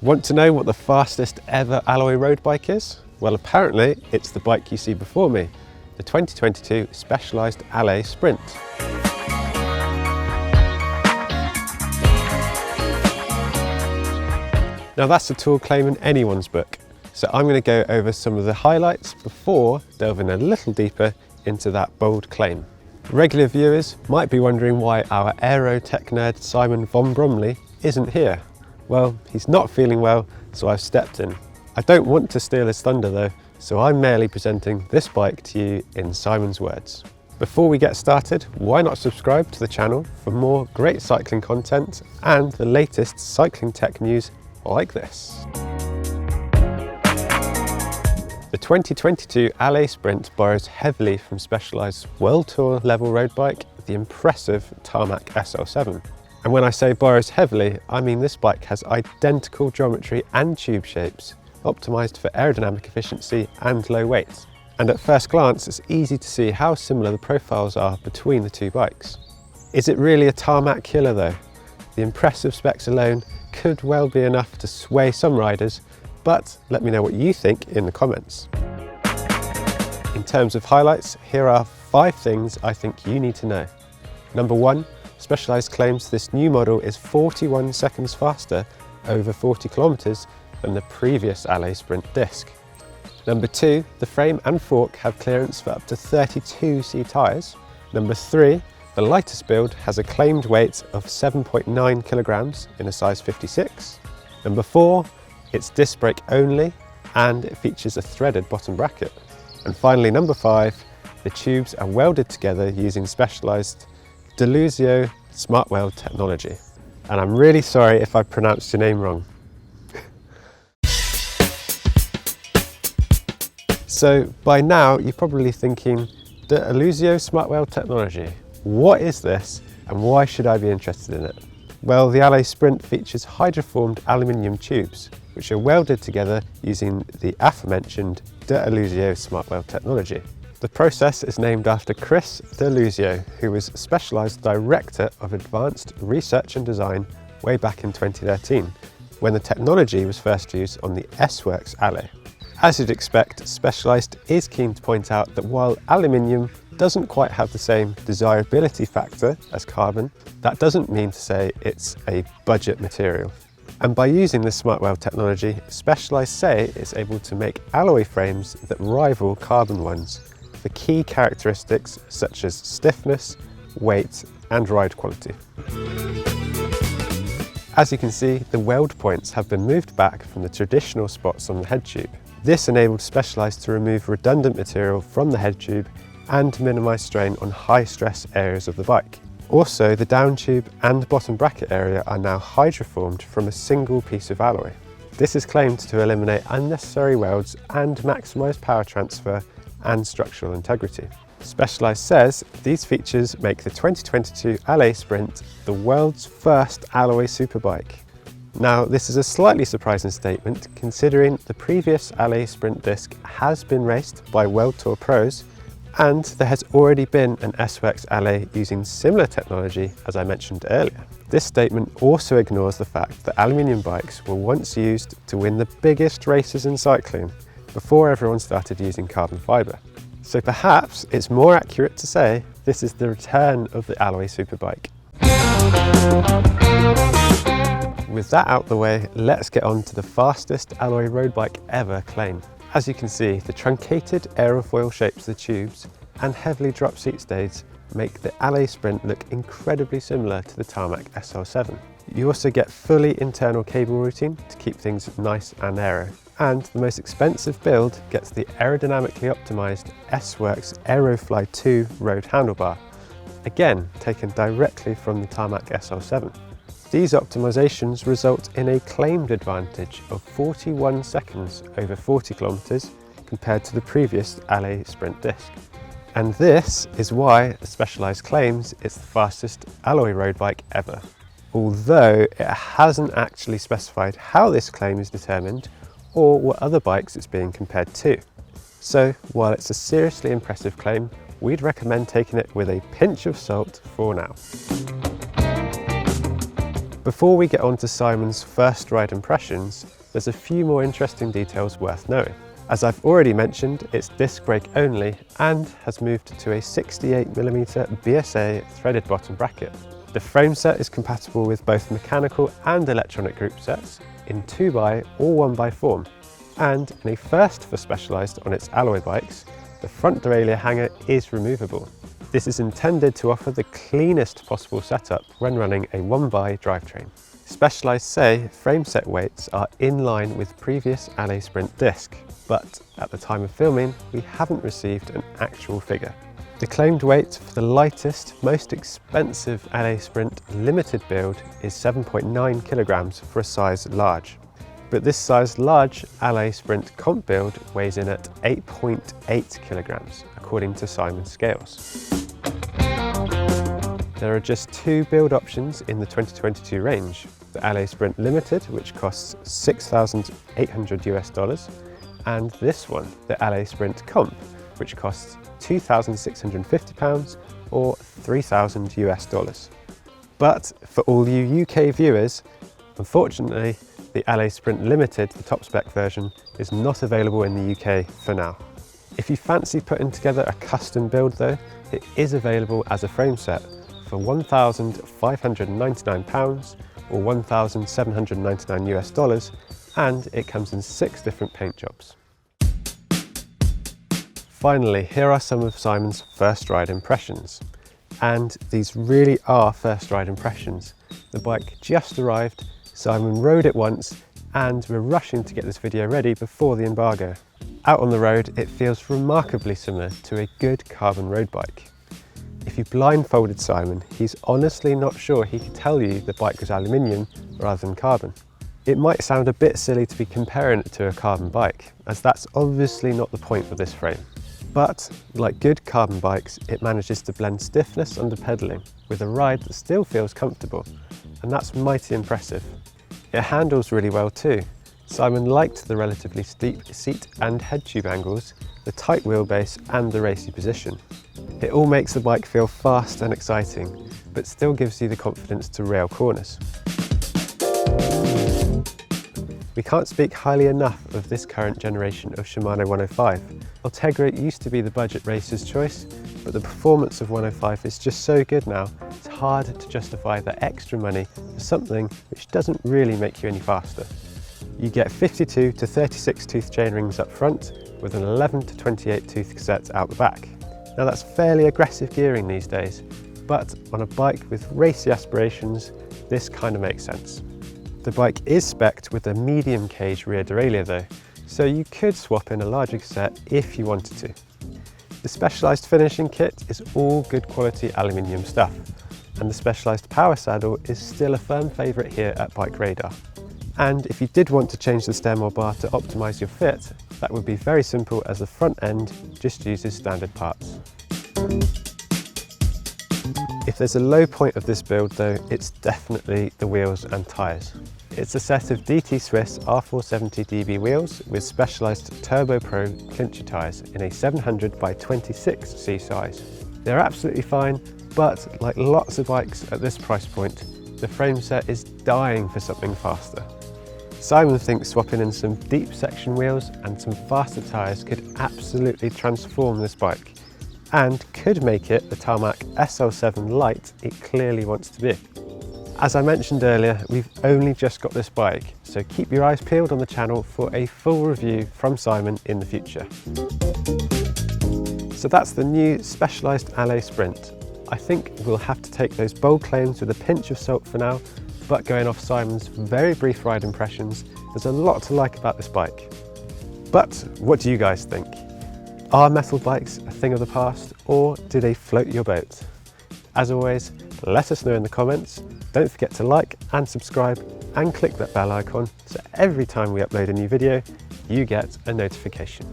Want to know what the fastest ever alloy road bike is? Well, apparently it's the bike you see before me, the 2022 Specialized Allez Sprint. Now that's a tall claim in anyone's book, so I'm going to go over some of the highlights before delving a little deeper into that bold claim. Regular viewers might be wondering why our aero tech nerd Simon von Bromley isn't here. Well, he's not feeling well, so I've stepped in. I don't want to steal his thunder though, so I'm merely presenting this bike to you in Simon's words. Before we get started, why not subscribe to the channel for more great cycling content and the latest cycling tech news like this. The 2022 Allez Sprint borrows heavily from Specialized's World-Tour Level road bike, the impressive Tarmac SL7. And when I say borrows heavily, I mean this bike has identical geometry and tube shapes, optimised for aerodynamic efficiency and low weight. And at first glance, it's easy to see how similar the profiles are between the two bikes. Is it really a tarmac killer though? The impressive specs alone could well be enough to sway some riders, but let me know what you think in the comments. In terms of highlights, here are 5 things I think you need to know. Number 1, Specialized claims this new model is 41 seconds faster over 40 kilometers than the previous Allez Sprint disc. Number 2, the frame and fork have clearance for up to 32C tyres. Number 3, the lightest build has a claimed weight of 7.9 kilograms in a size 56. Number 4, it's disc brake only and it features a threaded bottom bracket. And finally, number 5, the tubes are welded together using Specialized Deluzio smart weld technology. And I'm really sorry if I pronounced your name wrong. So by now you're probably thinking, Deluzio smart weld technology, what is this and why should I be interested in it? Well, the Allez Sprint features hydroformed aluminium tubes which are welded together using the aforementioned Deluzio smart weld technology. The process is named after Chris Deluzio, who was Specialized Director of Advanced Research and Design way back in 2013, when the technology was first used on the S-Works Allez. As you'd expect, Specialized is keen to point out that while aluminium doesn't quite have the same desirability factor as carbon, that doesn't mean to say it's a budget material. And by using this smart weld technology, Specialized say it's able to make alloy frames that rival carbon ones for key characteristics such as stiffness, weight and ride quality. As you can see, the weld points have been moved back from the traditional spots on the head tube. This enabled Specialized to remove redundant material from the head tube and minimise strain on high stress areas of the bike. Also, the down tube and bottom bracket area are now hydroformed from a single piece of alloy. This is claimed to eliminate unnecessary welds and maximise power transfer and structural integrity. Specialized says these features make the 2022 Allez Sprint the world's first alloy superbike. Now, this is a slightly surprising statement considering the previous Allez Sprint disc has been raced by World-Tour pros and there has already been an S-Works Allez using similar technology as I mentioned earlier. This statement also ignores the fact that aluminium bikes were once used to win the biggest races in cycling before everyone started using carbon fibre. So perhaps it's more accurate to say this is the return of the alloy superbike. With that out the way, let's get on to the fastest alloy road bike ever claimed. As you can see, the truncated aerofoil shapes of the tubes and heavily dropped seat stays make the Allez Sprint look incredibly similar to the Tarmac SL7. You also get fully internal cable routing to keep things nice and aero. And the most expensive build gets the aerodynamically optimised S-Works Aerofly 2 road handlebar, again taken directly from the Tarmac SL7. These optimisations result in a claimed advantage of 41 seconds over 40 kilometers compared to the previous Allez Sprint disc. And this is why Specialized claims it's the fastest alloy road bike ever, although it hasn't actually specified how this claim is determined or what other bikes it's being compared to. So while it's a seriously impressive claim, we'd recommend taking it with a pinch of salt for now. Before we get on to Simon's first ride impressions, there's a few more interesting details worth knowing. As I've already mentioned, it's disc brake only and has moved to a 68mm BSA threaded bottom bracket. The Frameset is compatible with both mechanical and electronic group sets in 2x or 1x form. And in a first for Specialized on its alloy bikes, the front derailleur hanger is removable. This is intended to offer the cleanest possible setup when running a 1x drivetrain. Specialized say Frameset weights are in line with previous Allez Sprint disc, but at the time of filming, we haven't received an actual figure. The claimed weight for the lightest, most expensive Allez Sprint limited build is 7.9 kilograms for a size large. But this size large Allez Sprint comp build weighs in at 8.8 kilograms, according to Simon's scales. There are just two build options in the 2022 range. The Allez Sprint Limited, which costs $6,800, and this one, the Allez Sprint Comp, which costs £2,650 or $3,000. But for all you UK viewers, unfortunately, the Allez Sprint Limited, the top spec version, is not available in the UK for now. If you fancy putting together a custom build though, it is available as a frame set for £1,599 or $1,799, and it comes in 6 different paint jobs. Finally, here are some of Simon's first ride impressions. And these really are first ride impressions. The bike just arrived, Simon rode it once, and we're rushing to get this video ready before the embargo. Out on the road, it feels remarkably similar to a good carbon road bike. If you blindfolded Simon, he's honestly not sure he could tell you the bike was aluminium rather than carbon. It might sound a bit silly to be comparing it to a carbon bike, as that's obviously not the point of this frame. But, like good carbon bikes, it manages to blend stiffness under pedalling with a ride that still feels comfortable, and that's mighty impressive. It handles really well too. Simon liked the relatively steep seat and head tube angles, the tight wheelbase and the racy position. It all makes the bike feel fast and exciting, but still gives you the confidence to rail corners. We can't speak highly enough of this current generation of Shimano 105. Ultegra used to be the budget racer's choice, but the performance of 105 is just so good now, it's hard to justify the extra money for something which doesn't really make you any faster. You get 52 to 36 tooth chainrings up front, with an 11 to 28 tooth cassette out the back. Now that's fairly aggressive gearing these days, but on a bike with racy aspirations, this kind of makes sense. The bike is spec'd with a medium cage rear derailleur though, so you could swap in a larger cassette if you wanted to. The Specialized finishing kit is all good quality aluminium stuff, and the Specialized power saddle is still a firm favourite here at BikeRadar. And if you did want to change the stem or bar to optimise your fit, that would be very simple, as the front end just uses standard parts. If there's a low point of this build though, it's definitely the wheels and tyres. It's a set of DT Swiss R470DB wheels with Specialized Turbo Pro clincher tyres in a 700/26C size. They're absolutely fine, but like lots of bikes at this price point, the Frameset is dying for something faster. Simon thinks swapping in some deep section wheels and some faster tyres could absolutely transform this bike, and could make it the Tarmac SL7 Lite it clearly wants to be. As I mentioned earlier, we've only just got this bike, so keep your eyes peeled on the channel for a full review from Simon in the future. So that's the new Specialized Allez Sprint. I think we'll have to take those bold claims with a pinch of salt for now, but going off Simon's very brief ride impressions, there's a lot to like about this bike. But what do you guys think? Are metal bikes a thing of the past, or do they float your boat? As always, let us know in the comments. Don't forget to like and subscribe and click that bell icon so every time we upload a new video, you get a notification.